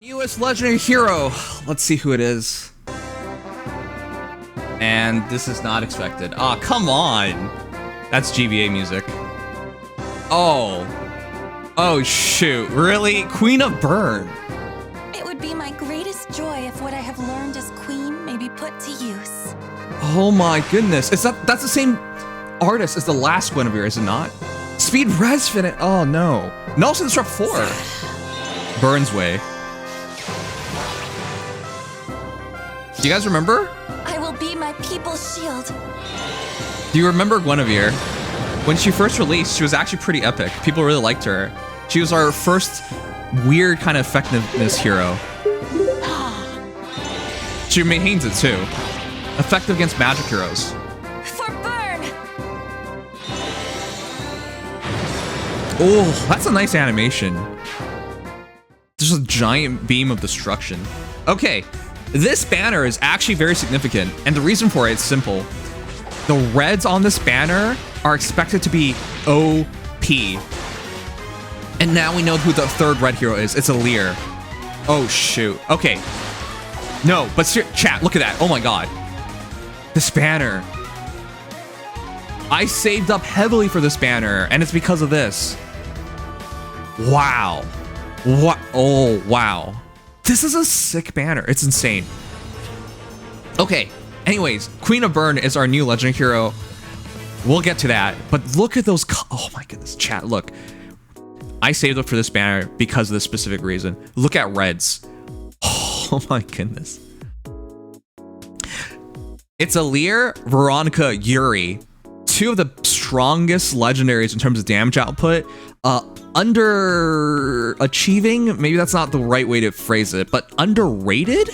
US Legendary Hero. Let's see who it is. And this is not expected. Ah, oh, come on. That's GBA music. Oh. Oh, shoot. Really? Queen of Burn. It would be my greatest joy if what I have learned as queen may be put to use. Oh my goodness. That's the same artist as the last Guinevere, is it not? Speed Res Finite. Oh no. No, it's Disrupt 4. Burns Way. Do you guys remember? I will be my people's shield. Do you remember Guinevere? When she first released, she was actually pretty epic. People really liked her. She was our first weird kind of effectiveness hero. She maintains it too. Effective against magic heroes. For burn! Oh, that's a nice animation. There's a giant beam of destruction. Okay, this banner is actually very significant, and the reason for it is simple. The reds on this banner are expected to be OP. And now we know who the third red hero is. It's a Lear. Oh, shoot. Okay. No, but chat, look at that. Oh my god. This banner. I saved up heavily for this banner, and it's because of this. Wow. What? Oh, wow. This is a sick banner. It's insane. Okay. Anyways, Queen of Burn is our new legendary hero. We'll get to that. But look at those. Oh my goodness, chat. Look. I saved up for this banner because of this specific reason. Look at reds. Oh my goodness. It's a Lear, Veronica, Yuri. Two of the strongest legendaries in terms of damage output. Underachieving, maybe that's not the right way to phrase it, but underrated?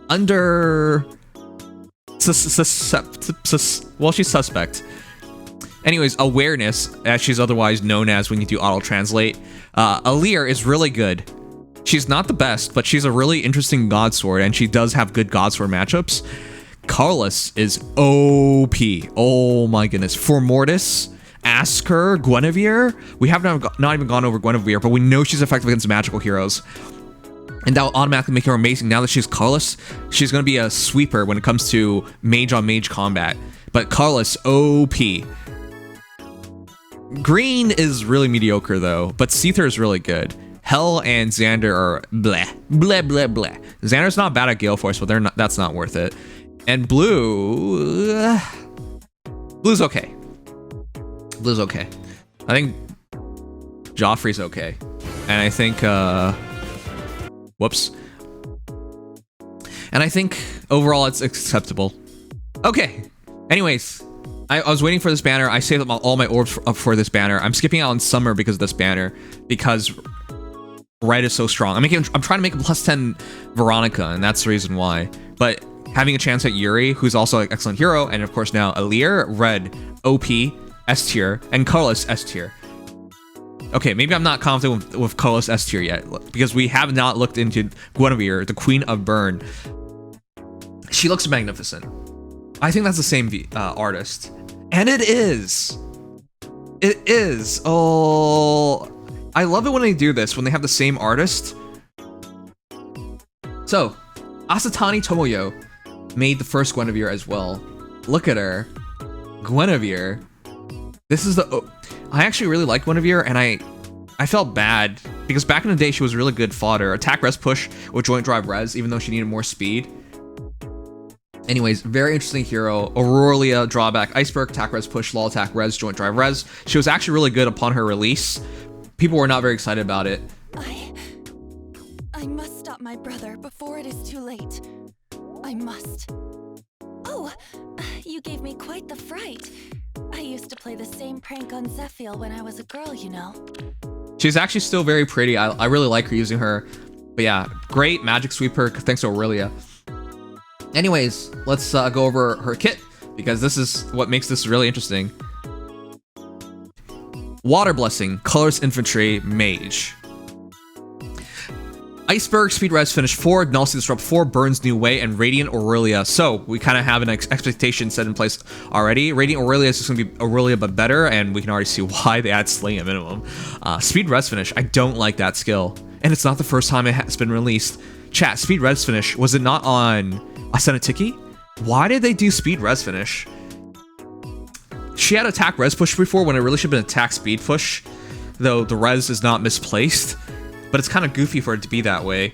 Well, she's suspect. Anyways, awareness, as she's otherwise known as when you do auto-translate. Alear is really good. She's not the best, but she's a really interesting Godsword, and she does have good Godsword matchups. Carlos is OP. Oh my goodness. For Mortis, Asker, Guinevere. We have not even gone over Guinevere, but we know she's effective against magical heroes. And that will automatically make her amazing. Now that she's Carlos, she's going to be a sweeper when it comes to mage on mage combat. But Carlos, OP. Green is really mediocre though, but Seether is really good. Hell and Xander are bleh. Bleh, bleh, bleh. Xander's not bad at Gale Force, but that's not worth it. And Blue... Blue's okay. Blue's okay. I think Joffrey's okay. And I think, whoops. And I think overall it's acceptable. Okay. Anyways, I was waiting for this banner. I saved up all my orbs up for this banner. I'm skipping out on summer because of this banner, because red is so strong. I'm trying to make a +10 Veronica, and that's the reason why. But having a chance at Yuri, who's also an excellent hero, and of course now Alear, red, OP, S tier, and Carlos S tier. Okay, maybe I'm not confident with Carlos S tier yet, because we have not looked into Guinevere, the Queen of Burn. She looks magnificent. I think that's the same artist. And it is. It is. Oh, I love it when they do this, when they have the same artist. So, Asatani Tomoyo made the first Guinevere as well. Look at her. Guinevere. This is the... I actually really like Guinevere, and I felt bad, because back in the day, she was really good fodder. Attack res push with joint drive res, even though she needed more speed. Anyways, very interesting hero. Aurelia, drawback, iceberg, attack res push, law attack res, joint drive res. She was actually really good upon her release. People were not very excited about it. I must stop my brother before it is too late. I must. Oh, you gave me quite the fright. I used to play the same prank on Zephiel when I was a girl, you know. She's actually still very pretty. I really like her using her. But yeah, great magic sweeper thanks to Aurelia. Anyways, let's go over her kit, because this is what makes this really interesting. Water Blessing, Colorless Infantry, Mage. Iceberg, Speed Res, Finish 4, Nullsea Disrupt 4, Burns New Way, and Radiant Aurelia. So we kind of have an expectation set in place already. Radiant Aurelia is just going to be Aurelia but better, and we can already see why they add Sling at minimum. Speed Res Finish, I don't like that skill. And it's not the first time it has been released. Chat, Speed Res Finish, was it not on Asenatiki? Why did they do Speed Res Finish? She had attack res push before when it really should have been attack speed push, though the res is not misplaced. But it's kind of goofy for it to be that way.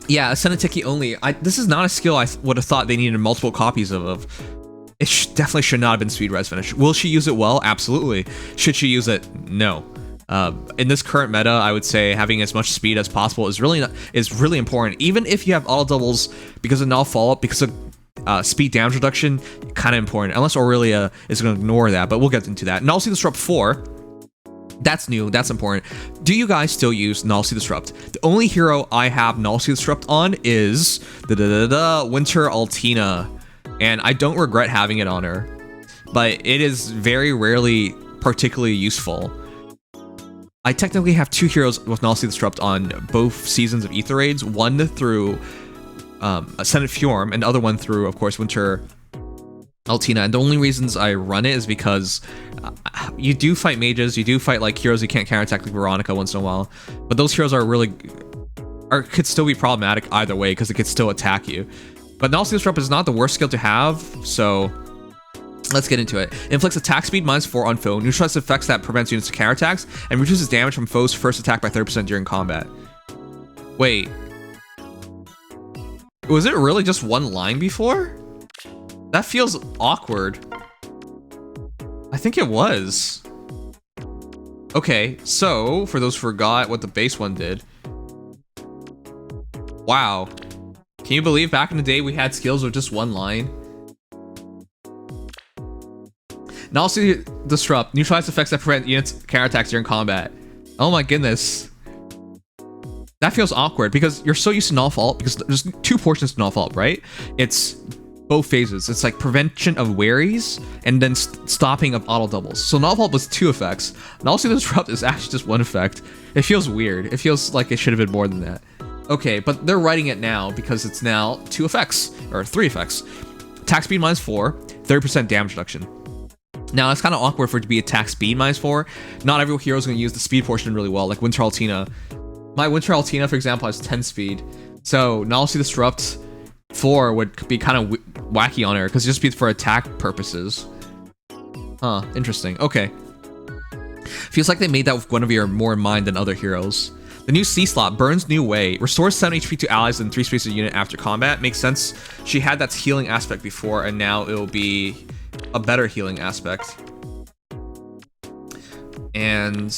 Yeah, Asenatiki only. This is not a skill I would have thought they needed multiple copies of. It definitely should not have been Speed Res Finish. Will she use it well? Absolutely. Should she use it? No. In this current meta, I would say having as much speed as possible is really important. Even if you have auto doubles because of null follow-up, because of speed damage reduction, kind of important. Unless Aurelia is going to ignore that, but we'll get into that. Nullsea Disrupt 4. That's new, that's important. Do you guys still use Nullsea Disrupt? The only hero I have Nullsea Disrupt on is Winter Altina, and I don't regret having it on her, but it is very rarely particularly useful. I technically have 2 heroes with Nullsea Disrupt on both seasons of Aether Raids, one through Ascendant Fjorm, and the other one through, of course, Winter Altina, and the only reasons I run it is because you do fight mages, you do fight like heroes you can't counterattack like Veronica once in a while, but those heroes could still be problematic either way because it could still attack you. But Nullsea Disrupt is not the worst skill to have, so let's get into it. Inflicts attack speed -4 on foe, neutralizes effects that prevents units to counterattacks, and reduces damage from foes' first attack by 30% during combat. Wait, was it really just one line before? That feels awkward. I think it was. Okay, so for those who forgot what the base one did. Wow. Can you believe back in the day we had skills with just one line? Nullsea Disrupt. Neutralize effects that prevent units counterattacks during combat. Oh my goodness. That feels awkward because you're so used to null fault, because there's 2 portions to null fault, right? It's both phases. It's like prevention of wearies and then stopping of auto doubles. So null fault was 2 effects. Nullsea Disrupt is actually just 1 effect. It feels weird. It feels like it should have been more than that. Okay, but they're writing it now because it's now 2 effects, or 3 effects. Attack speed -4, 30% damage reduction. Now, it's kind of awkward for it to be attack speed -4. Not every hero is going to use the speed portion really well, like Winter Altina. My Winter Altina, for example, has 10 speed. So, Nullsea Disrupt 4 would be kind of wacky on her, because it just be for attack purposes. Huh, interesting. Okay. Feels like they made that with Guinevere more in mind than other heroes. The new C slot, Burns New Way, restores 7 HP to allies in 3 spaces a unit after combat. Makes sense. She had that healing aspect before, and now it'll be a better healing aspect. And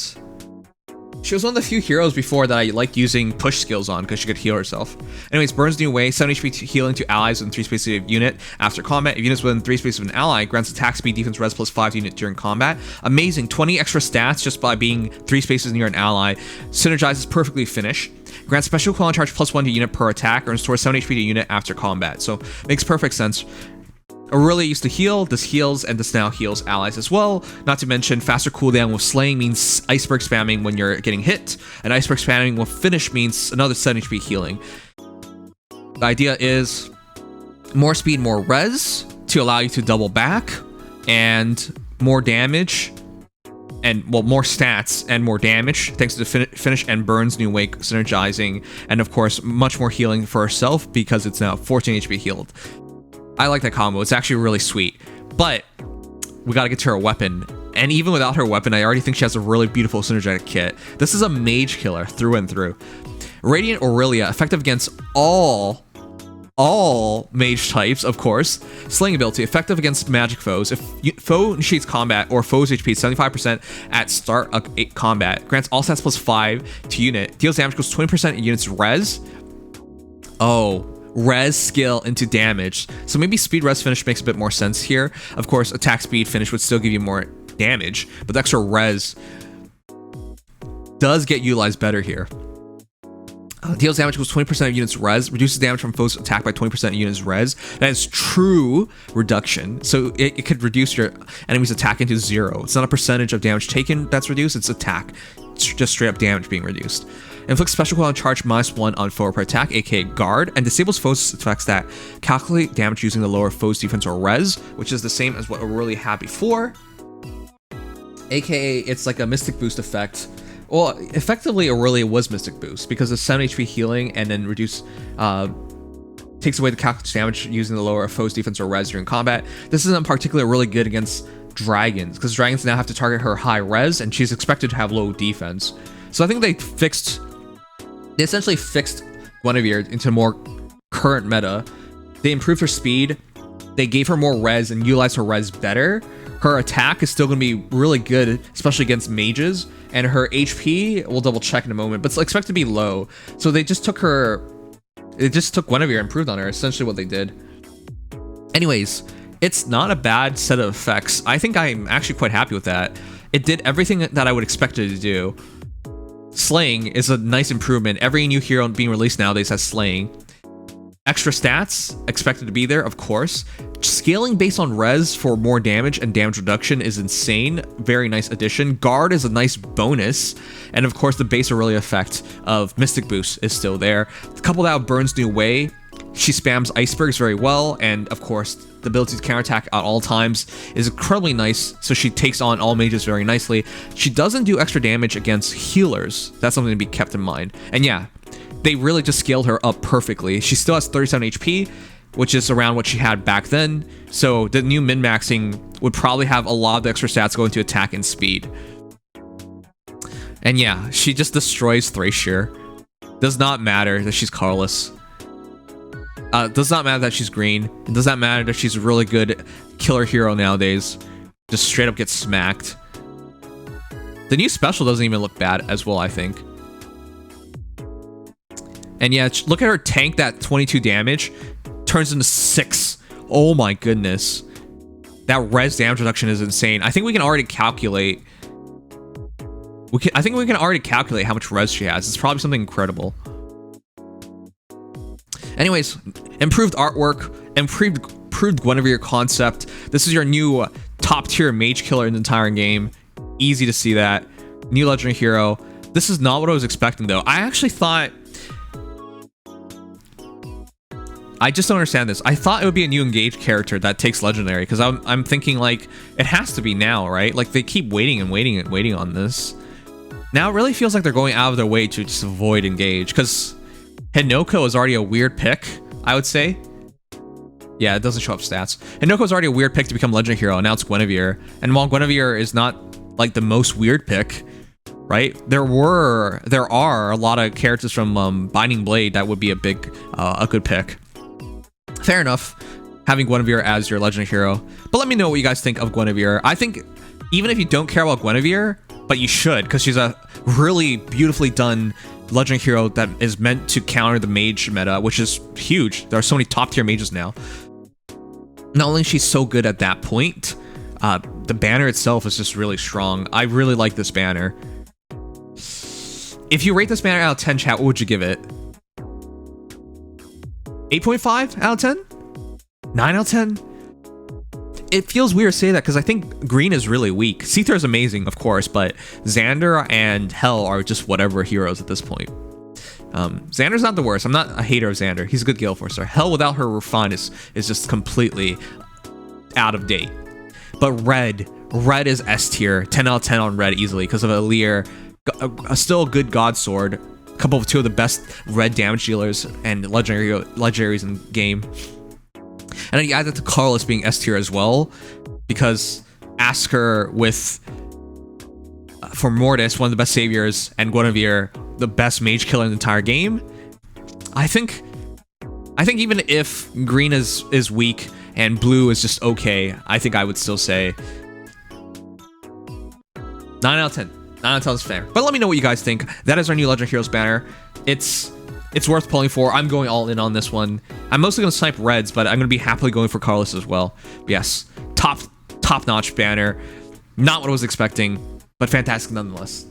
she was one of the few heroes before that I liked using push skills on because she could heal herself. Anyways, Burns New Way, 7 HP healing to allies in 3 spaces of a unit after combat. If units within 3 spaces of an ally, grants attack speed, defense, res +5 unit during combat. Amazing, 20 extra stats just by being 3 spaces near an ally. Synergizes perfectly Finish. Grants special cooldown charge +1 to unit per attack, or restores 7 HP to unit after combat. So makes perfect sense. Aurelia used to heal, this heals, and this now heals allies as well. Not to mention, faster cooldown with Slaying means Iceberg spamming when you're getting hit, and Iceberg spamming with Finish means another 7 HP healing. The idea is more speed, more res, to allow you to double back, and more damage, and, well, more stats and more damage, thanks to the Finish and Burns New Way synergizing, and of course, much more healing for herself, because it's now 14 HP healed. I like that combo. It's actually really sweet. But we gotta get to her weapon. And even without her weapon, I already think she has a really beautiful synergetic kit. This is a mage killer through and through. Radiant Aurelia, effective against all mage types, of course. Slaying ability, effective against magic foes. If foe initiates combat or foe's HP 75% at start of combat, grants all stats +5 to unit, deals damage equals 20% in unit's res. Oh. Res skill into damage. So maybe speed res finish makes a bit more sense here. Of course, attack speed finish would still give you more damage, but the extra res does get utilized better here. Deals damage equals 20% of units res, reduces damage from foes attack by 20% of units res. That is true reduction. So it could reduce your enemy's attack into 0. It's not a percentage of damage taken that's reduced, it's attack. It's just straight up damage being reduced. Inflicts special cooldown charge -1 on foe per attack, aka guard, and disables foes effects that calculate damage using the lower foe's defense or res, which is the same as what we really had before. AKA, it's like a Mystic Boost effect. Well, effectively, it really was Mystic Boost because it's 7 HP healing and then takes away the calculated damage using the lower foe's defense or res during combat. This isn't particularly really good against dragons because dragons now have to target her high res and she's expected to have low defense. So I think they essentially fixed Guinevere into more current meta. They improved her speed, they gave her more res and utilized her res better. Her attack is still going to be really good, especially against mages, and her HP, we'll double check in a moment, but it's expected to be low. So they just took Guinevere and improved on her, essentially what they did. Anyways, it's not a bad set of effects. I think I'm actually quite happy with that. It did everything that I would expect it to do. Slaying is a nice improvement. Every new hero being released nowadays has slaying. Extra stats expected to be there, of course. Scaling based on res for more damage and damage reduction is insane. Very nice addition. Guard is a nice bonus. And of course, the base Aurelia effect of Mystic Boost is still there. Couple that with Burns New Way. She spams icebergs very well. And of course, the ability to counterattack at all times is incredibly nice. So she takes on all mages very nicely. She doesn't do extra damage against healers. That's something to be kept in mind. And yeah, they really just scaled her up perfectly. She still has 37 HP, which is around what she had back then. So the new min-maxing would probably have a lot of the extra stats going to attack and speed. And yeah, she just destroys Thracier. Does not matter that she's colorless. Does not matter that she's green. It does not matter that she's a really good killer hero nowadays. Just straight up gets smacked. The new special doesn't even look bad as well, I think. And yeah, look at her tank that 22 damage. Turns into 6. Oh my goodness. That res damage reduction is insane. I think we can already calculate. I think we can already calculate how much res she has. It's probably something incredible. Anyways, improved artwork, improved Guinevere concept. This is your new top tier mage killer in the entire game. Easy to see that. New legendary hero. This is not what I was expecting though. I actually thought, I just don't understand this. I thought it would be a new engaged character that takes legendary because I'm thinking like it has to be now, right? Like they keep waiting and waiting and waiting on this. Now it really feels like they're going out of their way to just avoid engage because Hinoko is already a weird pick, I would say. Yeah, it doesn't show up stats. Hinoko is already a weird pick to become legendary hero, and now it's Guinevere. And while Guinevere is not like the most weird pick, right? There are a lot of characters from Binding Blade that would be a good pick. Fair enough, having Guinevere as your legendary hero. But let me know what you guys think of Guinevere. I think even if you don't care about Guinevere, but you should, because she's a really beautifully done legendary hero that is meant to counter the mage meta, which is huge. There are so many top tier mages now. Not only is she so good at that point, the banner itself is just really strong. I really like this banner. If you rate this banner out of 10, chat, what would you give it? 8.5 out of 10? 9 out of 10? It feels weird to say that because I think green is really weak. Seether is amazing, of course, but Xander and Hell are just whatever heroes at this point. Xander's not the worst. I'm not a hater of Xander. He's a good Gale Forcer. Hell without her refine is just completely out of date. But Red is S tier. 10 out of 10 on Red easily because of Alear. Still a good God Sword. Two of the best red damage dealers and legendaries in the game. And then you add that to Carlos being S tier as well, because Asker for Mortis, one of the best saviors, and Guinevere, the best mage killer in the entire game. I think even if green is weak and blue is just okay, I think I would still say 9 out of 10. 9 out of 10 is fair. But let me know what you guys think. That is our new Legend Heroes banner. It's worth pulling for. I'm going all in on this one. I'm mostly going to snipe reds, but I'm going to be happily going for Carlos as well. But yes, top-notch banner. Not what I was expecting, but fantastic nonetheless.